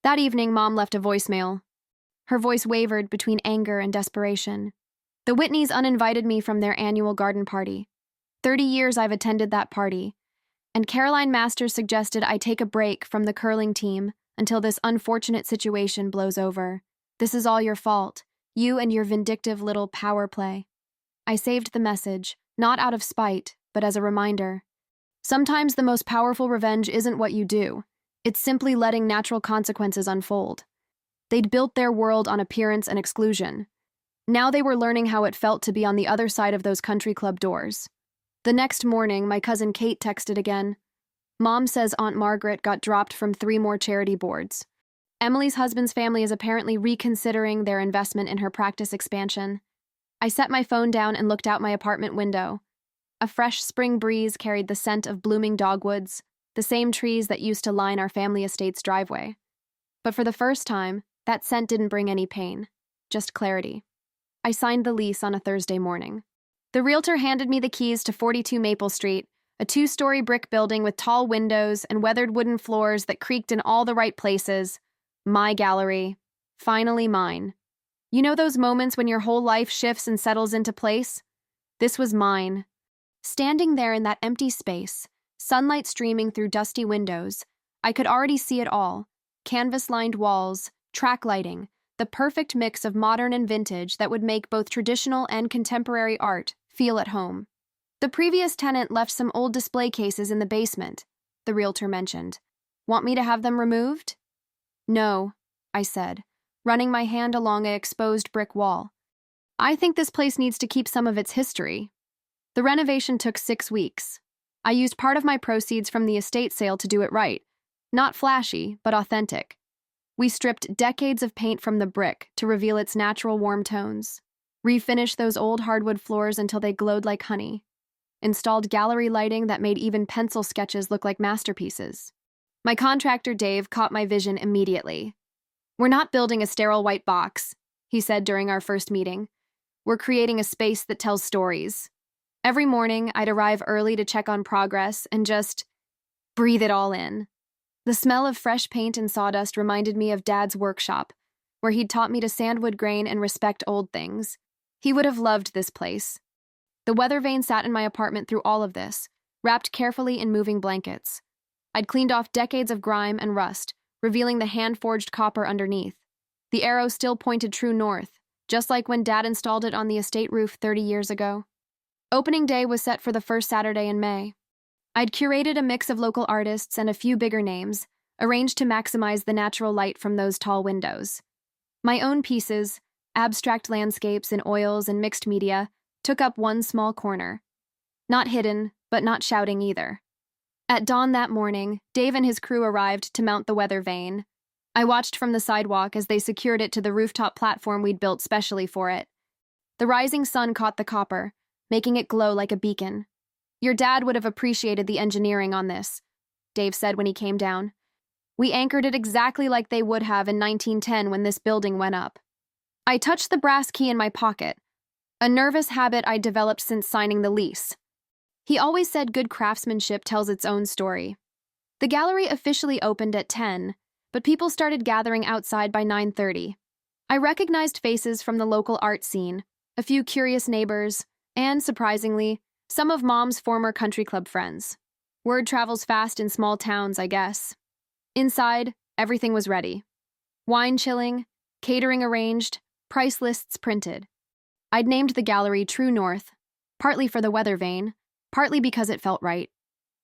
That evening, Mom left a voicemail. Her voice wavered between anger and desperation. The Whitneys uninvited me from their annual garden party. 30 years I've attended that party, and Caroline Masters suggested I take a break from the curling team until this unfortunate situation blows over. This is all your fault, you and your vindictive little power play. I saved the message, not out of spite, but as a reminder. Sometimes the most powerful revenge isn't what you do. It's simply letting natural consequences unfold. They'd built their world on appearance and exclusion. Now they were learning how it felt to be on the other side of those country club doors. The next morning, my cousin Kate texted again. Mom says Aunt Margaret got dropped from 3 more charity boards. Emily's husband's family is apparently reconsidering their investment in her practice expansion. I set my phone down and looked out my apartment window. A fresh spring breeze carried the scent of blooming dogwoods, the same trees that used to line our family estate's driveway. But for the first time, that scent didn't bring any pain, just clarity. I signed the lease on a Thursday morning. The realtor handed me the keys to 42 Maple Street, a 2-story brick building with tall windows and weathered wooden floors that creaked in all the right places. My gallery. Finally mine. You know those moments when your whole life shifts and settles into place? This was mine. Standing there in that empty space, sunlight streaming through dusty windows, I could already see it all. Canvas-lined walls, track lighting, the perfect mix of modern and vintage that would make both traditional and contemporary art feel at home. The previous tenant left some old display cases in the basement, the realtor mentioned. Want me to have them removed? No, I said, running my hand along an exposed brick wall. I think this place needs to keep some of its history. The renovation took 6 weeks. I used part of my proceeds from the estate sale to do it right. Not flashy, but authentic. We stripped decades of paint from the brick to reveal its natural warm tones. Refinished those old hardwood floors until they glowed like honey. Installed gallery lighting that made even pencil sketches look like masterpieces. My contractor, Dave, caught my vision immediately. We're not building a sterile white box, he said during our first meeting. We're creating a space that tells stories. Every morning, I'd arrive early to check on progress and just breathe it all in. The smell of fresh paint and sawdust reminded me of Dad's workshop, where he'd taught me to sandwood grain and respect old things. He would have loved this place. The weather vane sat in my apartment through all of this, wrapped carefully in moving blankets. I'd cleaned off decades of grime and rust, revealing the hand-forged copper underneath. The arrow still pointed true north, just like when Dad installed it on the estate roof 30 years ago. Opening day was set for the first Saturday in May. I'd curated a mix of local artists and a few bigger names, arranged to maximize the natural light from those tall windows. My own pieces, abstract landscapes in oils and mixed media, took up one small corner. Not hidden, but not shouting either. At dawn that morning, Dave and his crew arrived to mount the weather vane. I watched from the sidewalk as they secured it to the rooftop platform we'd built specially for it. The rising sun caught the copper, making it glow like a beacon. Your dad would have appreciated the engineering on this, Dave said when he came down. We anchored it exactly like they would have in 1910 when this building went up. I touched the brass key in my pocket, a nervous habit I'd developed since signing the lease. He always said good craftsmanship tells its own story. The gallery officially opened at 10, but people started gathering outside by 9:30. I recognized faces from the local art scene, a few curious neighbors, and, surprisingly, some of Mom's former country club friends. Word travels fast in small towns, I guess. Inside, everything was ready. Wine chilling, catering arranged, price lists printed. I'd named the gallery True North, partly for the weather vane, partly because it felt right.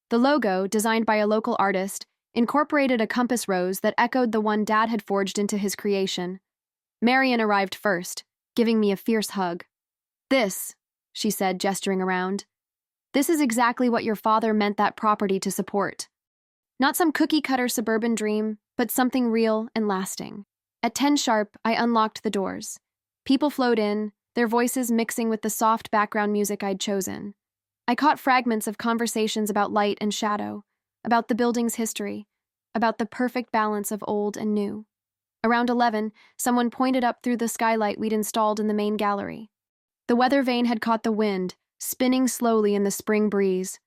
The logo, designed by a local artist, incorporated a compass rose that echoed the one Dad had forged into his creation. Marion arrived first, giving me a fierce hug. This, she said, gesturing around, this is exactly what your father meant that property to support. Not some cookie-cutter suburban dream, but something real and lasting. At 10 sharp, I unlocked the doors. People flowed in, their voices mixing with the soft background music I'd chosen. I caught fragments of conversations about light and shadow, about the building's history, about the perfect balance of old and new. Around 11, someone pointed up through the skylight we'd installed in the main gallery. The weather vane had caught the wind, spinning slowly in the spring breeze.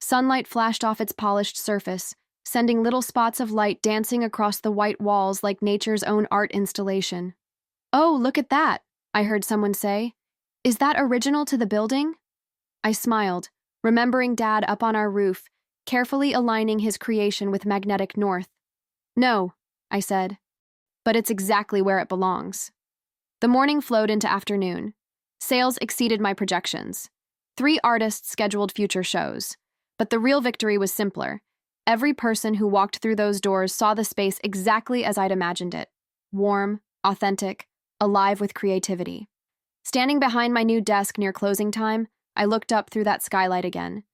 Sunlight flashed off its polished surface, sending little spots of light dancing across the white walls like nature's own art installation. "Oh, look at that," I heard someone say. "Is that original to the building?" I smiled, remembering Dad up on our roof, carefully aligning his creation with magnetic north. No, I said, but it's exactly where it belongs. The morning flowed into afternoon. Sales exceeded my projections. 3 artists scheduled future shows. But the real victory was simpler. Every person who walked through those doors saw the space exactly as I'd imagined it. Warm, authentic, alive with creativity. Standing behind my new desk near closing time, I looked up through that skylight again.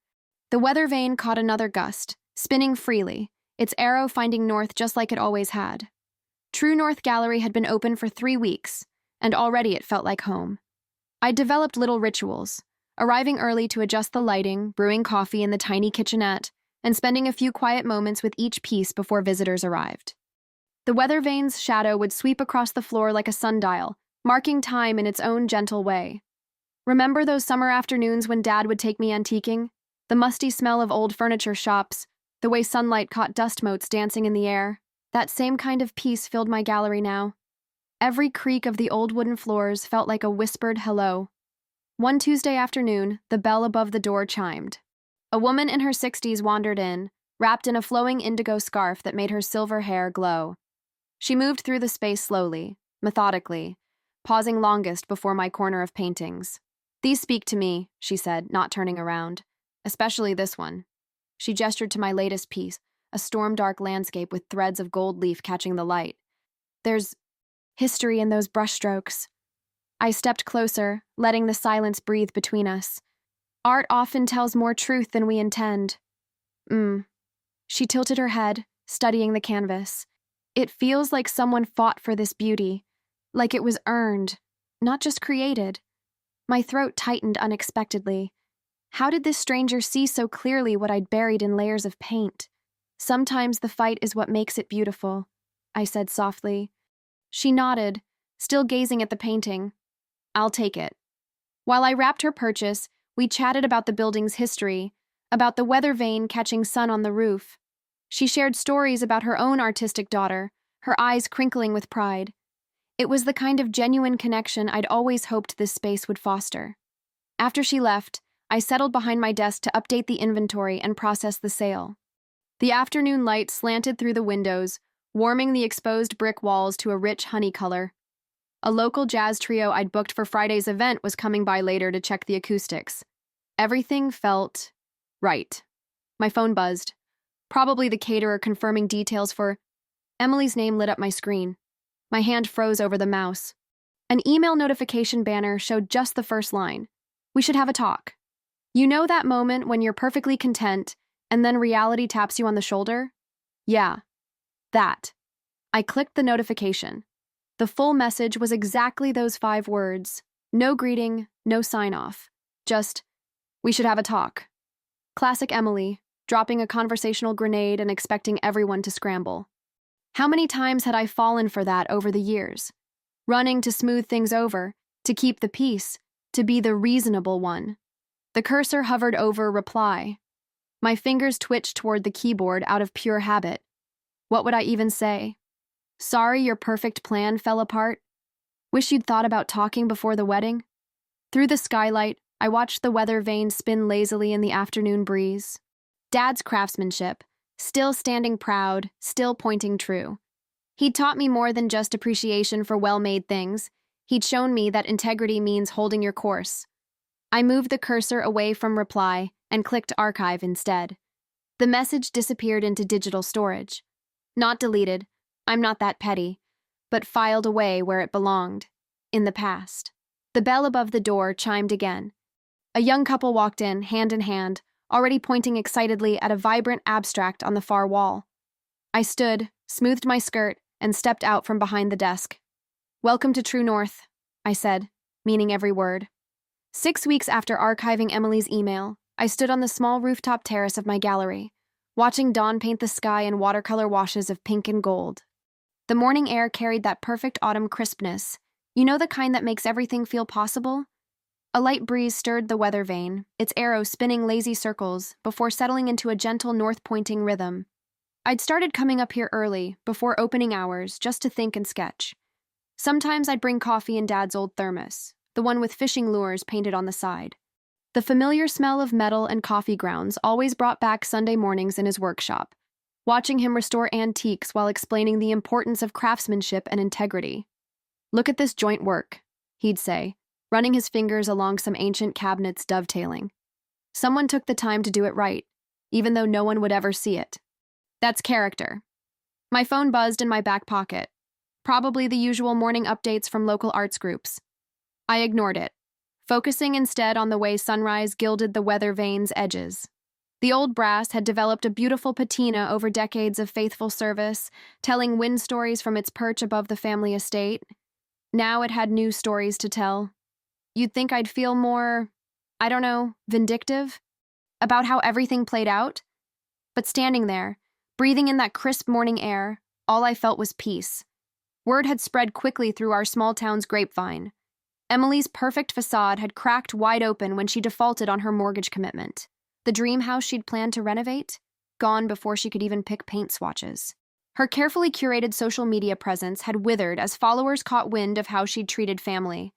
The weather vane caught another gust, spinning freely, its arrow finding north just like it always had. True North Gallery had been open for 3 weeks, and already it felt like home. I'd developed little rituals, arriving early to adjust the lighting, brewing coffee in the tiny kitchenette, and spending a few quiet moments with each piece before visitors arrived. The weather vane's shadow would sweep across the floor like a sundial, marking time in its own gentle way. Remember those summer afternoons when Dad would take me antiquing? The musty smell of old furniture shops, the way sunlight caught dust motes dancing in the air. That same kind of peace filled my gallery now. Every creak of the old wooden floors felt like a whispered hello. One Tuesday afternoon, the bell above the door chimed. A woman in her 60s wandered in, wrapped in a flowing indigo scarf that made her silver hair glow. She moved through the space slowly, methodically, pausing longest before my corner of paintings. "These speak to me," she said, not turning around. "Especially this one." She gestured to my latest piece, a storm-dark landscape with threads of gold leaf catching the light. "There's history in those brushstrokes." I stepped closer, letting the silence breathe between us. "Art often tells more truth than we intend." She tilted her head, studying the canvas. "It feels like someone fought for this beauty, like it was earned, not just created." My throat tightened unexpectedly. How did this stranger see so clearly what I'd buried in layers of paint? "Sometimes the fight is what makes it beautiful," I said softly. She nodded, still gazing at the painting. "I'll take it." While I wrapped her purchase, we chatted about the building's history, about the weather vane catching sun on the roof. She shared stories about her own artistic daughter, her eyes crinkling with pride. It was the kind of genuine connection I'd always hoped this space would foster. After she left, I settled behind my desk to update the inventory and process the sale. The afternoon light slanted through the windows, warming the exposed brick walls to a rich honey color. A local jazz trio I'd booked for Friday's event was coming by later to check the acoustics. Everything felt right. My phone buzzed. Probably the caterer confirming details for... Emily's name lit up my screen. My hand froze over the mouse. An email notification banner showed just the first line. "We should have a talk." You know that moment when you're perfectly content, and then reality taps you on the shoulder? Yeah, that. I clicked the notification. The full message was exactly those 5 words. No greeting, no sign-off. Just, "We should have a talk." Classic Emily, dropping a conversational grenade and expecting everyone to scramble. How many times had I fallen for that over the years? Running to smooth things over, to keep the peace, to be the reasonable one. The cursor hovered over reply. My fingers twitched toward the keyboard out of pure habit. What would I even say? "Sorry your perfect plan fell apart? Wish you'd thought about talking before the wedding?" Through the skylight, I watched the weather vane spin lazily in the afternoon breeze. Dad's craftsmanship, still standing proud, still pointing true. He'd taught me more than just appreciation for well-made things. He'd shown me that integrity means holding your course. I moved the cursor away from reply and clicked archive instead. The message disappeared into digital storage. Not deleted, I'm not that petty, but filed away where it belonged, in the past. The bell above the door chimed again. A young couple walked in, hand in hand, already pointing excitedly at a vibrant abstract on the far wall. I stood, smoothed my skirt, and stepped out from behind the desk. "Welcome to True North," I said, meaning every word. 6 weeks after archiving Emily's email, I stood on the small rooftop terrace of my gallery, watching dawn paint the sky in watercolor washes of pink and gold. The morning air carried that perfect autumn crispness, you know, the kind that makes everything feel possible? A light breeze stirred the weather vane, its arrow spinning lazy circles before settling into a gentle north-pointing rhythm. I'd started coming up here early, before opening hours, just to think and sketch. Sometimes I'd bring coffee in Dad's old thermos, the one with fishing lures painted on the side. The familiar smell of metal and coffee grounds always brought back Sunday mornings in his workshop, watching him restore antiques while explaining the importance of craftsmanship and integrity. "Look at this joint work," he'd say, running his fingers along some ancient cabinets dovetailing. "Someone took the time to do it right, even though no one would ever see it. That's character." My phone buzzed in my back pocket, probably the usual morning updates from local arts groups. I ignored it, focusing instead on the way sunrise gilded the weather vane's edges. The old brass had developed a beautiful patina over decades of faithful service, telling wind stories from its perch above the family estate. Now it had new stories to tell. You'd think I'd feel more, I don't know, vindictive about how everything played out. But standing there, breathing in that crisp morning air, all I felt was peace. Word had spread quickly through our small town's grapevine. Emily's perfect facade had cracked wide open when she defaulted on her mortgage commitment. The dream house she'd planned to renovate? Gone before she could even pick paint swatches. Her carefully curated social media presence had withered as followers caught wind of how she'd treated family.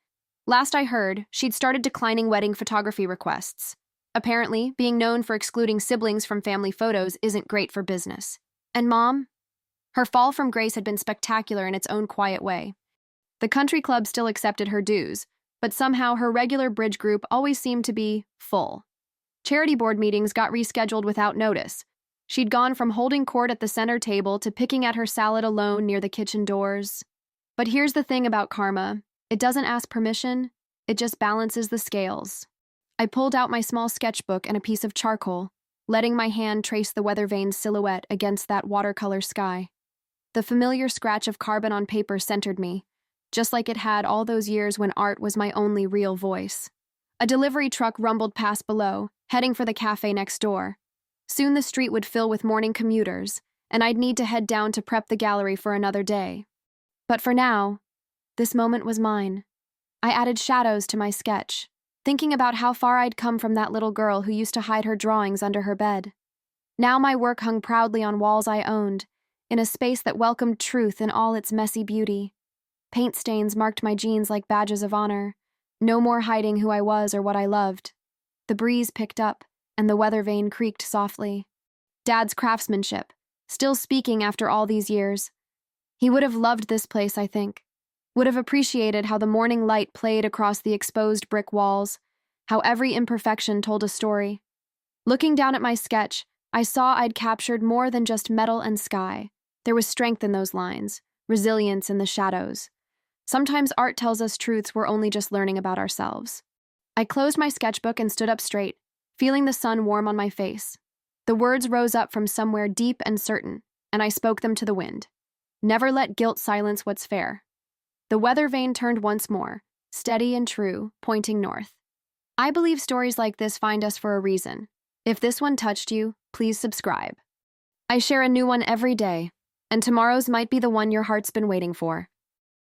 Last I heard, she'd started declining wedding photography requests. Apparently, being known for excluding siblings from family photos isn't great for business. And Mom? Her fall from grace had been spectacular in its own quiet way. The country club still accepted her dues, but somehow her regular bridge group always seemed to be full. Charity board meetings got rescheduled without notice. She'd gone from holding court at the center table to picking at her salad alone near the kitchen doors. But here's the thing about karma. It doesn't ask permission, it just balances the scales. I pulled out my small sketchbook and a piece of charcoal, letting my hand trace the weather vane's silhouette against that watercolor sky. The familiar scratch of carbon on paper centered me, just like it had all those years when art was my only real voice. A delivery truck rumbled past below, heading for the cafe next door. Soon the street would fill with morning commuters, and I'd need to head down to prep the gallery for another day. But for now, this moment was mine. I added shadows to my sketch, thinking about how far I'd come from that little girl who used to hide her drawings under her bed. Now my work hung proudly on walls I owned, in a space that welcomed truth in all its messy beauty. Paint stains marked my jeans like badges of honor, no more hiding who I was or what I loved. The breeze picked up, and the weather vane creaked softly. Dad's craftsmanship, still speaking after all these years. He would have loved this place, I think. Would have appreciated how the morning light played across the exposed brick walls, how every imperfection told a story. Looking down at my sketch, I saw I'd captured more than just metal and sky. There was strength in those lines, resilience in the shadows. Sometimes art tells us truths we're only just learning about ourselves. I closed my sketchbook and stood up straight, feeling the sun warm on my face. The words rose up from somewhere deep and certain, and I spoke them to the wind. Never let guilt silence what's fair. The weather vane turned once more, steady and true, pointing north. I believe stories like this find us for a reason. If this one touched you, please subscribe. I share a new one every day, and tomorrow's might be the one your heart's been waiting for.